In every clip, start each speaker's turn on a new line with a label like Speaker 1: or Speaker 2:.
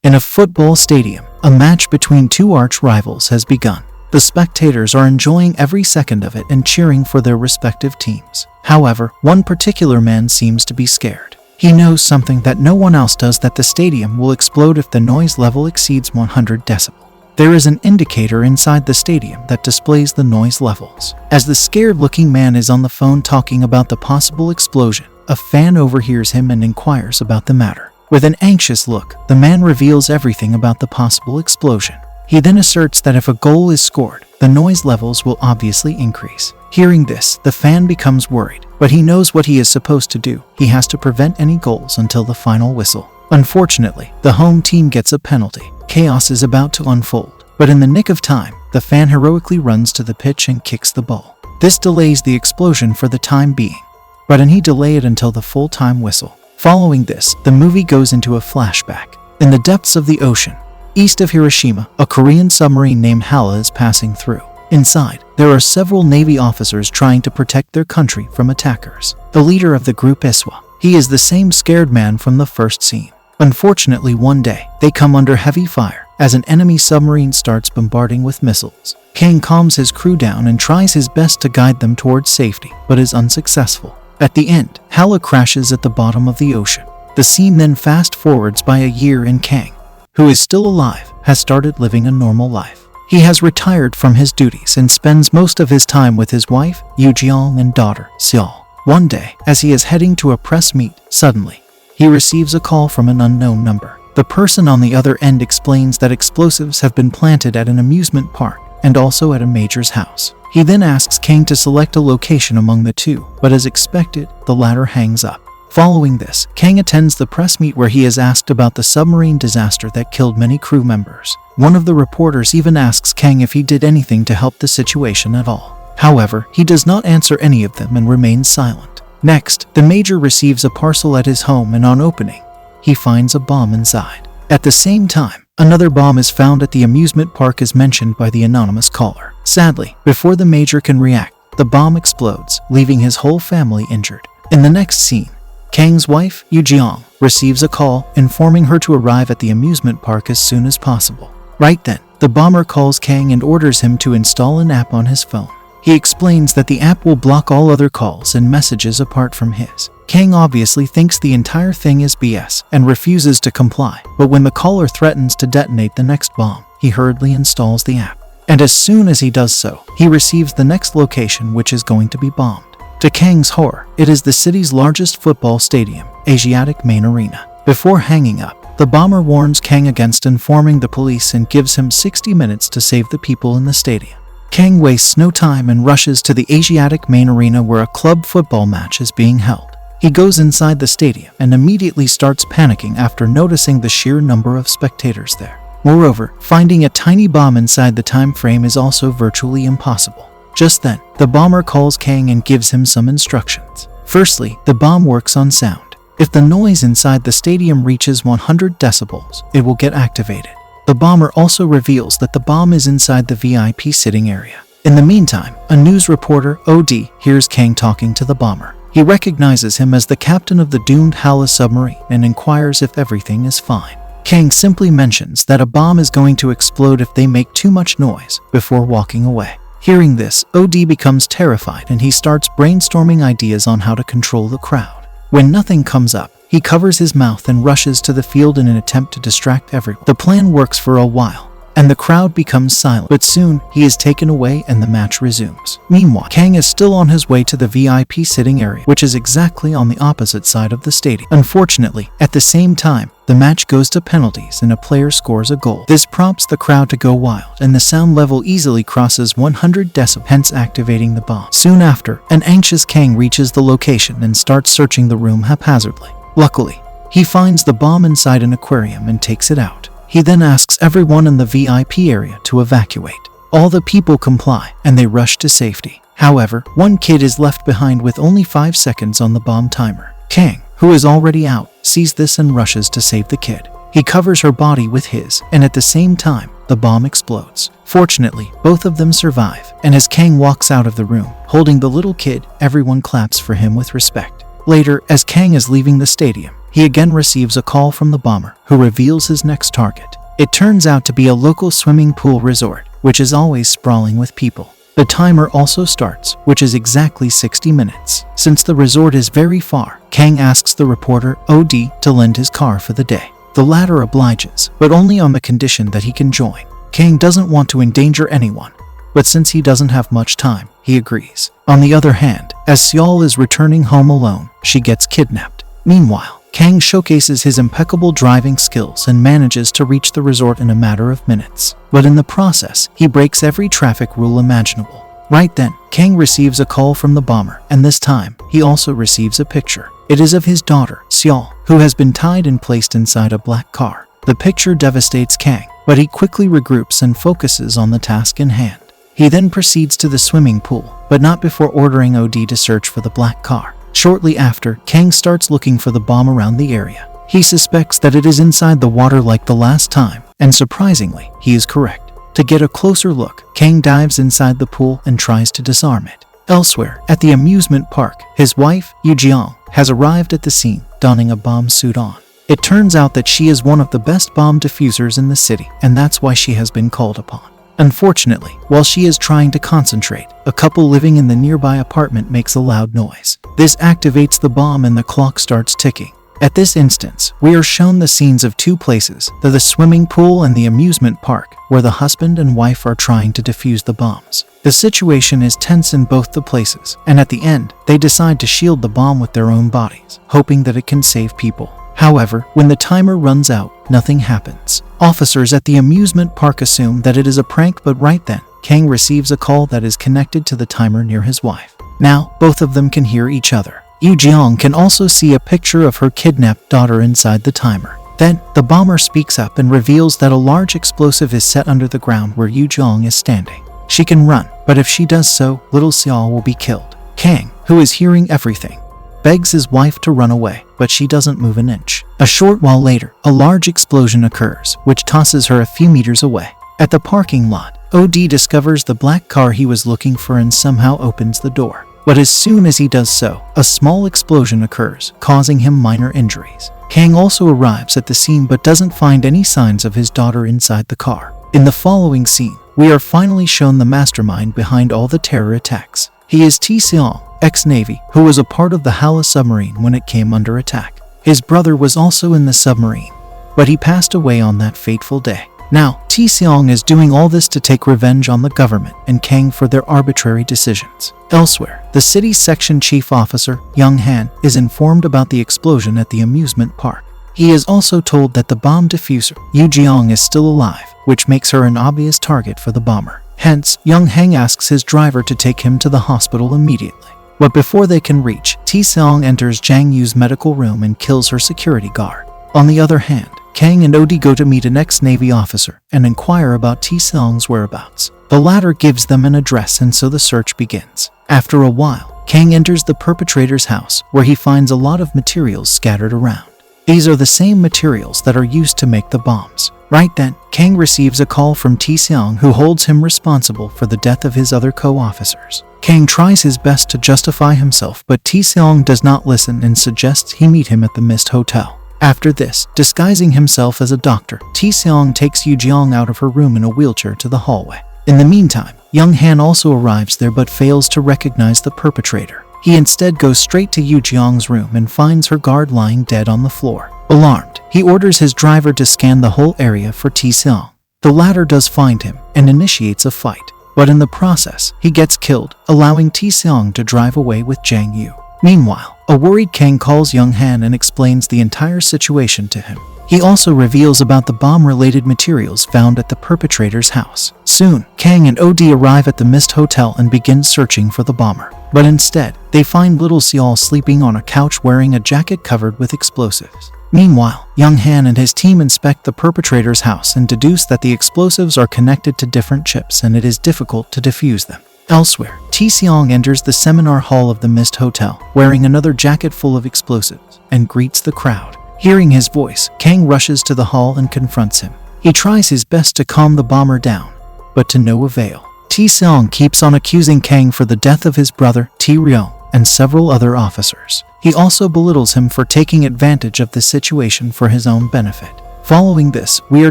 Speaker 1: In a football stadium, a match between two arch rivals has begun. The spectators are enjoying every second of it and cheering for their respective teams. However, one particular man seems to be scared. He knows something that no one else does, that the stadium will explode if the noise level exceeds 100 decibels. There is an indicator inside the stadium that displays the noise levels. As the scared-looking man is on the phone talking about the possible explosion, a fan overhears him and inquires about the matter. With an anxious look, the man reveals everything about the possible explosion. He then asserts that if a goal is scored, the noise levels will obviously increase. Hearing this, the fan becomes worried, but he knows what he is supposed to do. He has to prevent any goals until the final whistle. Unfortunately, the home team gets a penalty. Chaos is about to unfold, but in the nick of time, the fan heroically runs to the pitch and kicks the ball. This delays the explosion for the time being, but he delay it until the full-time whistle. Following this, the movie goes into a flashback. In the depths of the ocean, east of Hiroshima, a Korean submarine named Hala is passing through. Inside, there are several Navy officers trying to protect their country from attackers. The leader of the group, Iswa, he is the same scared man from the first scene. Unfortunately, one day, they come under heavy fire as an enemy submarine starts bombarding with missiles. Kang calms his crew down and tries his best to guide them towards safety, but is unsuccessful. At the end, Hala crashes at the bottom of the ocean. The scene then fast forwards by a year, and Kang, who is still alive, has started living a normal life. He has retired from his duties and spends most of his time with his wife, Yoo-jeong, and daughter, Seol. One day, as he is heading to a press meet, suddenly, he receives a call from an unknown number. The person on the other end explains that explosives have been planted at an amusement park and also at a major's house. He then asks Kang to select a location among the two, but as expected, the latter hangs up. Following this, Kang attends the press meet where he is asked about the submarine disaster that killed many crew members. One of the reporters even asks Kang if he did anything to help the situation at all. However, he does not answer any of them and remains silent. Next, the major receives a parcel at his home, and on opening, he finds a bomb inside. At the same time, another bomb is found at the amusement park as mentioned by the anonymous caller. Sadly, before the major can react, the bomb explodes, leaving his whole family injured. In the next scene, Kang's wife, Yoo-jeong, receives a call informing her to arrive at the amusement park as soon as possible. Right then, the bomber calls Kang and orders him to install an app on his phone. He explains that the app will block all other calls and messages apart from his. Kang obviously thinks the entire thing is BS and refuses to comply, but when the caller threatens to detonate the next bomb, he hurriedly installs the app. And as soon as he does so, he receives the next location, which is going to be bombed. To Kang's horror, it is the city's largest football stadium, Asiatic Main Arena. Before hanging up, the bomber warns Kang against informing the police and gives him 60 minutes to save the people in the stadium. Kang wastes no time and rushes to the Asiatic Main Arena where a club football match is being held. He goes inside the stadium and immediately starts panicking after noticing the sheer number of spectators there. Moreover, finding a tiny bomb inside the time frame is also virtually impossible. Just then, the bomber calls Kang and gives him some instructions. Firstly, the bomb works on sound. If the noise inside the stadium reaches 100 decibels, it will get activated. The bomber also reveals that the bomb is inside the VIP sitting area. In the meantime, a news reporter, OD, hears Kang talking to the bomber. He recognizes him as the captain of the doomed Hala submarine and inquires if everything is fine. Kang simply mentions that a bomb is going to explode if they make too much noise before walking away. Hearing this, OD becomes terrified and he starts brainstorming ideas on how to control the crowd. When nothing comes up, he covers his mouth and rushes to the field in an attempt to distract everyone. The plan works for a while, and the crowd becomes silent, but soon he is taken away and the match resumes. Meanwhile, Kang is still on his way to the VIP sitting area, which is exactly on the opposite side of the stadium. Unfortunately, at the same time, the match goes to penalties and a player scores a goal. This prompts the crowd to go wild, and the sound level easily crosses 100 decibels, hence activating the bomb. Soon after, an anxious Kang reaches the location and starts searching the room haphazardly. Luckily, he finds the bomb inside an aquarium and takes it out. He then asks everyone in the VIP area to evacuate. All the people comply, and they rush to safety. However, one kid is left behind with only 5 seconds on the bomb timer. Kang, who is already out, sees this and rushes to save the kid. He covers her body with his, and at the same time, the bomb explodes. Fortunately, both of them survive, and as Kang walks out of the room, holding the little kid, everyone claps for him with respect. Later, as Kang is leaving the stadium, he again receives a call from the bomber, who reveals his next target. It turns out to be a local swimming pool resort, which is always sprawling with people. The timer also starts, which is exactly 60 minutes. Since the resort is very far, Kang asks the reporter, OD, to lend his car for the day. The latter obliges, but only on the condition that he can join. Kang doesn't want to endanger anyone, but since he doesn't have much time, he agrees. On the other hand, as Seol is returning home alone, she gets kidnapped. Meanwhile, Kang showcases his impeccable driving skills and manages to reach the resort in a matter of minutes. But in the process, he breaks every traffic rule imaginable. Right then, Kang receives a call from the bomber, and this time, he also receives a picture. It is of his daughter, Seol, who has been tied and placed inside a black car. The picture devastates Kang, but he quickly regroups and focuses on the task in hand. He then proceeds to the swimming pool, but not before ordering OD to search for the black car. Shortly after, Kang starts looking for the bomb around the area. He suspects that it is inside the water like the last time, and surprisingly, he is correct. To get a closer look, Kang dives inside the pool and tries to disarm it. Elsewhere, at the amusement park, his wife, Yoo Jeong, has arrived at the scene, donning a bomb suit on. It turns out that she is one of the best bomb diffusers in the city, and that's why she has been called upon. Unfortunately, while she is trying to concentrate, a couple living in the nearby apartment makes a loud noise. This activates the bomb and the clock starts ticking. At this instance, we are shown the scenes of two places, the swimming pool and the amusement park, where the husband and wife are trying to defuse the bombs. The situation is tense in both the places, and at the end, they decide to shield the bomb with their own bodies, hoping that it can save people. However, when the timer runs out, nothing happens. Officers at the amusement park assume that it is a prank, but right then, Kang receives a call that is connected to the timer near his wife. Now, both of them can hear each other. Yoo Jeong can also see a picture of her kidnapped daughter inside the timer. Then, the bomber speaks up and reveals that a large explosive is set under the ground where Yoo Jeong is standing. She can run, but if she does so, little Seol will be killed. Kang, who is hearing everything, begs his wife to run away, but she doesn't move an inch. A short while later, a large explosion occurs, which tosses her a few meters away. At the parking lot, OD discovers the black car he was looking for and somehow opens the door. But as soon as he does so, a small explosion occurs, causing him minor injuries. Kang also arrives at the scene but doesn't find any signs of his daughter inside the car. In the following scene, we are finally shown the mastermind behind all the terror attacks. He is Tae Seong, ex-Navy, who was a part of the Hala submarine when it came under attack. His brother was also in the submarine, but he passed away on that fateful day. Now, Tae Seong is doing all this to take revenge on the government and Kang for their arbitrary decisions. Elsewhere, the city's section chief officer, Young Han, is informed about the explosion at the amusement park. He is also told that the bomb diffuser, Yoo Jeong, is still alive, which makes her an obvious target for the bomber. Hence, Young Han asks his driver to take him to the hospital immediately. But before they can reach, Tae Seong enters Jang Yu's medical room and kills her security guard. On the other hand, Kang and OD go to meet an ex-Navy officer and inquire about Tae Seong's whereabouts. The latter gives them an address and so the search begins. After a while, Kang enters the perpetrator's house where he finds a lot of materials scattered around. These are the same materials that are used to make the bombs. Right then, Kang receives a call from Tae Seong, who holds him responsible for the death of his other co-officers. Kang tries his best to justify himself, but Tae Seong does not listen and suggests he meet him at the Mist Hotel. After this, disguising himself as a doctor, Tae Seong takes Yoo Jeong out of her room in a wheelchair to the hallway. In the meantime, Young Han also arrives there but fails to recognize the perpetrator. He instead goes straight to Yoo Jeong's room and finds her guard lying dead on the floor. Alarmed, he orders his driver to scan the whole area for Tae Seong. The latter does find him and initiates a fight, but in the process, he gets killed, allowing Tae Seong to drive away with Jang Yu. Meanwhile, a worried Kang calls Young Han and explains the entire situation to him. He also reveals about the bomb-related materials found at the perpetrator's house. Soon, Kang and OD arrive at the Mist Hotel and begin searching for the bomber. But instead, they find little Seol sleeping on a couch wearing a jacket covered with explosives. Meanwhile, Young Han and his team inspect the perpetrator's house and deduce that the explosives are connected to different chips and it is difficult to defuse them. Elsewhere, Tae Seong enters the seminar hall of the Mist Hotel, wearing another jacket full of explosives, and greets the crowd. Hearing his voice, Kang rushes to the hall and confronts him. He tries his best to calm the bomber down, but to no avail. Tae Seong keeps on accusing Kang for the death of his brother, Tae Ryong, and several other officers. He also belittles him for taking advantage of the situation for his own benefit. Following this, we are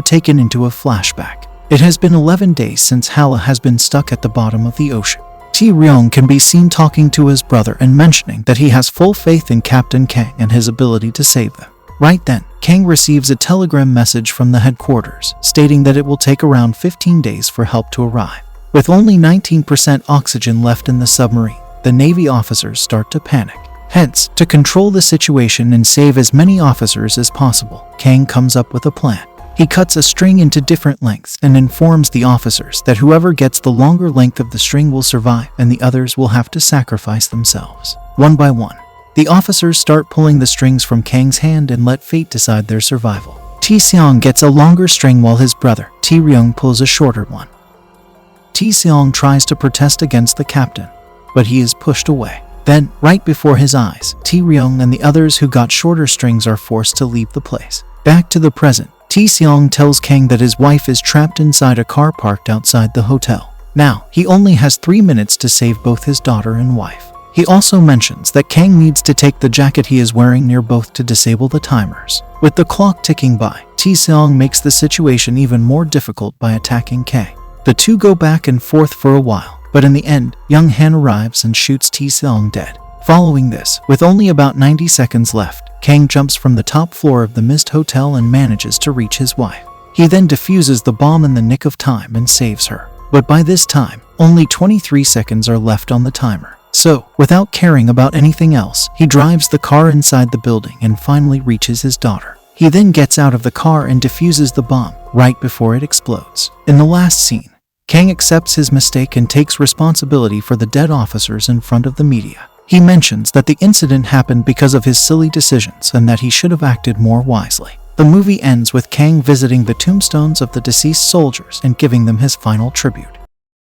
Speaker 1: taken into a flashback. It has been 11 days since Hala has been stuck at the bottom of the ocean. Tae-ryung can be seen talking to his brother and mentioning that he has full faith in Captain Kang and his ability to save them. Right then, Kang receives a telegram message from the headquarters stating that it will take around 15 days for help to arrive. With only 19% oxygen left in the submarine, the Navy officers start to panic. Hence, to control the situation and save as many officers as possible, Kang comes up with a plan. He cuts a string into different lengths and informs the officers that whoever gets the longer length of the string will survive and the others will have to sacrifice themselves. One by one, the officers start pulling the strings from Kang's hand and let fate decide their survival. Tae-seong gets a longer string while his brother, Tae-ryung, pulls a shorter one. Tae-seong tries to protest against the captain, but he is pushed away. Then, right before his eyes, Tae-ryung and the others who got shorter strings are forced to leave the place. Back to the present, Tae-seong tells Kang that his wife is trapped inside a car parked outside the hotel. Now, he only has 3 minutes to save both his daughter and wife. He also mentions that Kang needs to take the jacket he is wearing near both to disable the timers. With the clock ticking by, Tae-seong makes the situation even more difficult by attacking Kang. The two go back and forth for a while, but in the end, Young Han arrives and shoots Tae-seong dead. Following this, with only about 90 seconds left, Kang jumps from the top floor of the Mist Hotel and manages to reach his wife. He then defuses the bomb in the nick of time and saves her. But by this time, only 23 seconds are left on the timer. So, without caring about anything else, he drives the car inside the building and finally reaches his daughter. He then gets out of the car and defuses the bomb right before it explodes. In the last scene, Kang accepts his mistake and takes responsibility for the dead officers in front of the media. He mentions that the incident happened because of his silly decisions and that he should have acted more wisely. The movie ends with Kang visiting the tombstones of the deceased soldiers and giving them his final tribute.